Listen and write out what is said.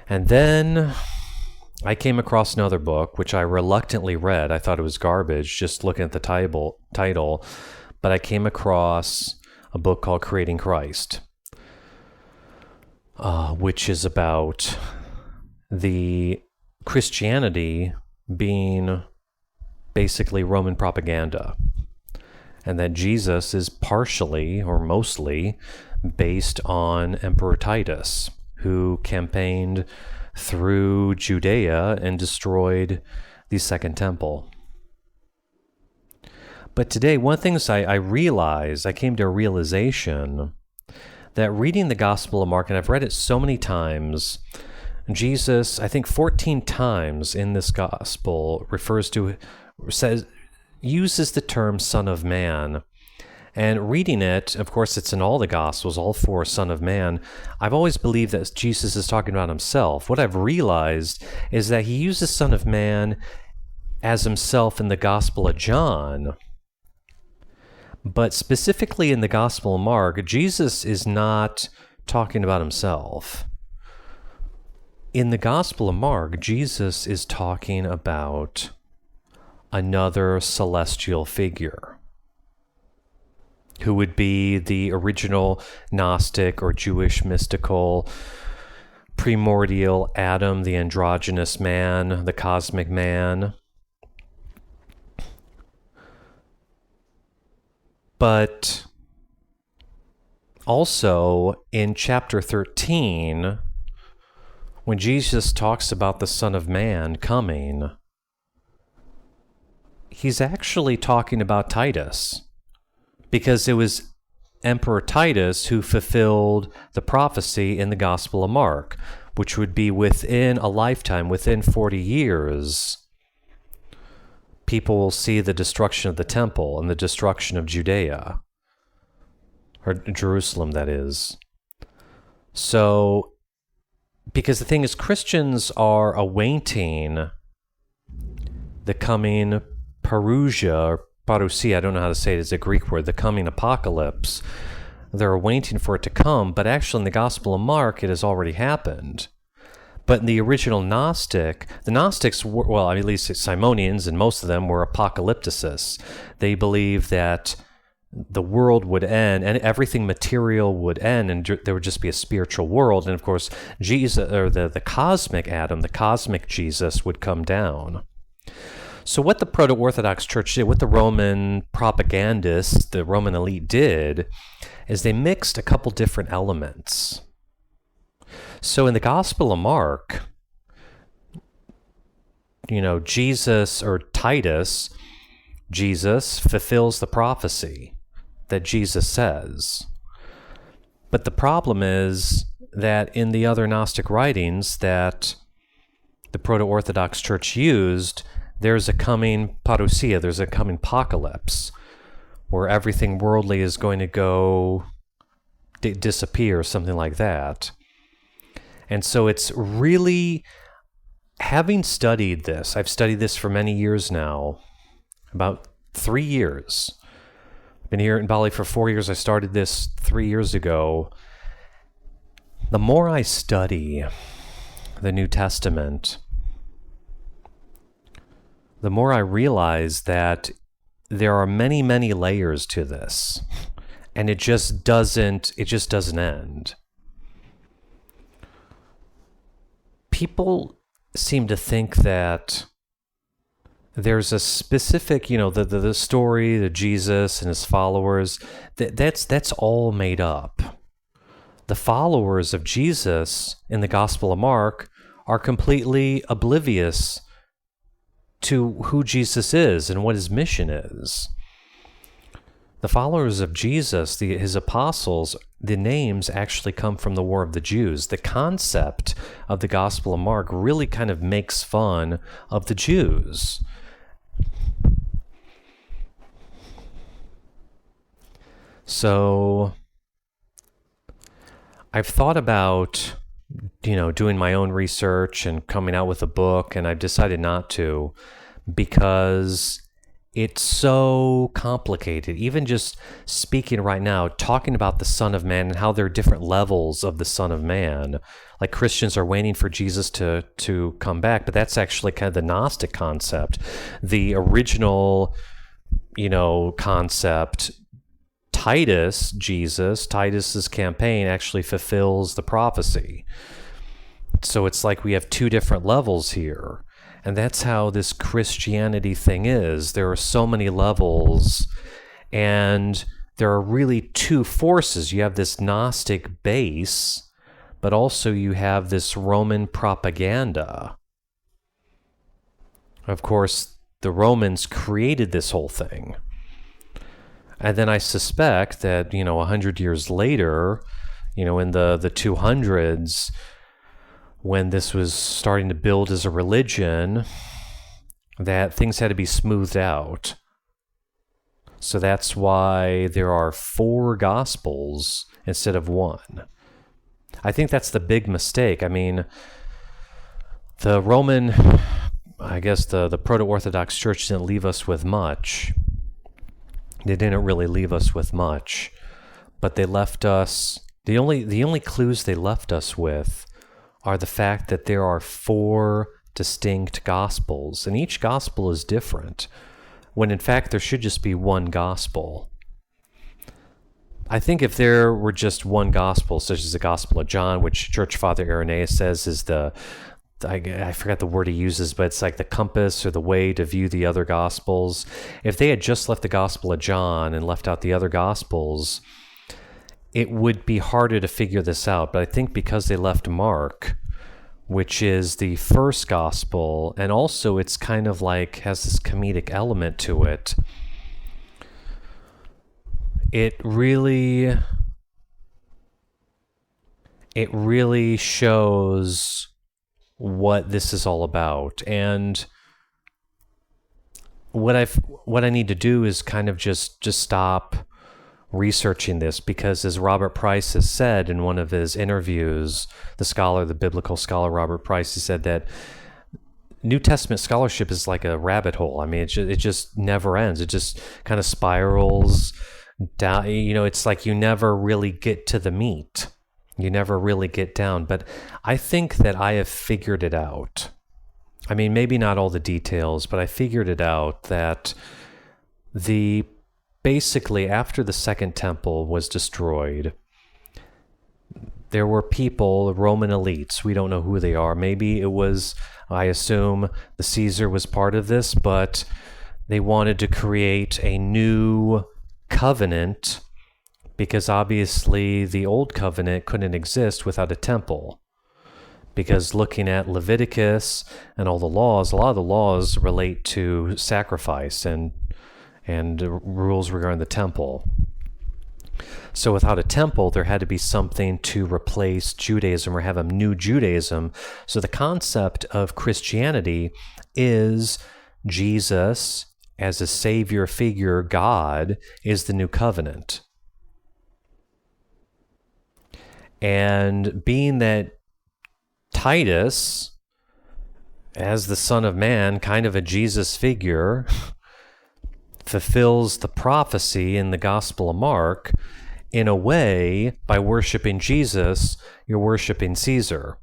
And then I came across another book, which I reluctantly read. I thought it was garbage, just looking at the title. But I came across a book called Creating Christ, which is about the Christianity being basically Roman propaganda, and that Jesus is partially or mostly based on Emperor Titus, who campaigned through Judea and destroyed the Second Temple. But today, one thing I realized, I came to a realization that reading the Gospel of Mark, and I've read it so many times, Jesus, I think 14 times in this Gospel uses the term Son of Man. And reading it, of course, it's in all the Gospels, all four Son of Man. I've always believed that Jesus is talking about himself. What I've realized is that he uses Son of Man as himself in the Gospel of John. But specifically in the Gospel of Mark, Jesus is not talking about himself. In the Gospel of Mark, Jesus is talking about another celestial figure, who would be the original Gnostic or Jewish mystical primordial Adam, the androgynous man, the cosmic man. But also in chapter 13, when Jesus talks about the Son of Man coming, he's actually talking about Titus, because it was Emperor Titus who fulfilled the prophecy in the Gospel of Mark, which would be within a lifetime, within 40 years, people will see the destruction of the temple and the destruction of Judea, or Jerusalem, that is. So, because the thing is, Christians are awaiting the coming parousia, or parousia, I don't know how to say it, it's a Greek word, the coming apocalypse. They're waiting for it to come, but actually in the Gospel of Mark, it has already happened. But in the original Gnostic, the Gnostics were, well, at least Simonians, and most of them were apocalypticists. They believed that the world would end and everything material would end, and there would just be a spiritual world. And of course, Jesus, or the cosmic Adam, the cosmic Jesus, would come down. So what the Proto-Orthodox Church did, what the Roman propagandists, the Roman elite did, is they mixed a couple different elements. So in the Gospel of Mark, Jesus, or Titus, Jesus fulfills the prophecy that Jesus says. But the problem is that in the other Gnostic writings that the Proto-Orthodox Church used, there's a coming parousia, there's a coming apocalypse, where everything worldly is going to go disappear, something like that. And so it's really, having studied this, I've studied this for many years now, about 3 years. I've been here in Bali for 4 years. I started this 3 years ago. The more I study the New Testament, the more I realize that there are many, many layers to this, and it just doesn't end. People seem to think that there's a specific, the story of Jesus and his followers, that's all made up. The followers of Jesus in the Gospel of Mark are completely oblivious to who Jesus is and what his mission is. The followers of Jesus, his apostles, the names actually come from the War of the Jews. The concept of the Gospel of Mark really kind of makes fun of the Jews. So I've thought about, doing my own research and coming out with a book, and I've decided not to, because it's so complicated. Even just speaking right now, talking about the Son of Man and how there are different levels of the Son of Man. Like Christians are waiting for Jesus to come back, but that's actually kind of the Gnostic concept. The original, concept, Titus's campaign actually fulfills the prophecy. So it's like we have two different levels here. And that's how this Christianity thing is. There are so many levels, and there are really two forces. You have this Gnostic base, but also you have this Roman propaganda. Of course, the Romans created this whole thing. And then I suspect that, 100 years later, in the 200s, when this was starting to build as a religion, that things had to be smoothed out. So that's why there are 4 Gospels instead of 1. I think that's the big mistake. I mean, the Roman, I guess the Proto-Orthodox Church didn't leave us with much. They didn't really leave us with much, but they left us, the only clues they left us with are the fact that there are 4 distinct Gospels, and each Gospel is different, when in fact there should just be one Gospel. I think if there were just one Gospel, such as the Gospel of John, which Church Father Irenaeus says is I forgot the word he uses, but it's like the compass or the way to view the other Gospels. If they had just left the Gospel of John and left out the other Gospels, it would be harder to figure this out. But I think because they left Mark, which is the first Gospel, and also it's kind of like has this comedic element to it, it really shows what this is all about. And what I need to do is kind of just stop researching this, because as Robert Price has said in one of his interviews, the biblical scholar Robert Price, he said that New Testament scholarship is like a rabbit hole. I mean, it just never ends. It just kind of spirals down. It's like you never really get to the meat. You never really get down. But I think that I have figured it out. I mean, maybe not all the details, but I figured it out that basically, after the Second Temple was destroyed, there were people, Roman elites, we don't know who they are. Maybe it was, I assume, the Caesar was part of this, but they wanted to create a new covenant, because obviously the old covenant couldn't exist without a temple. Because looking at Leviticus and all the laws, a lot of the laws relate to sacrifice and rules regarding the temple. So without a temple, there had to be something to replace Judaism or have a new Judaism. So the concept of Christianity is Jesus as a savior figure, God, is the new covenant. And being that Titus, as the Son of Man, kind of a Jesus figure, fulfills the prophecy in the Gospel of Mark, in a way, by worshiping Jesus, you're worshiping Caesar.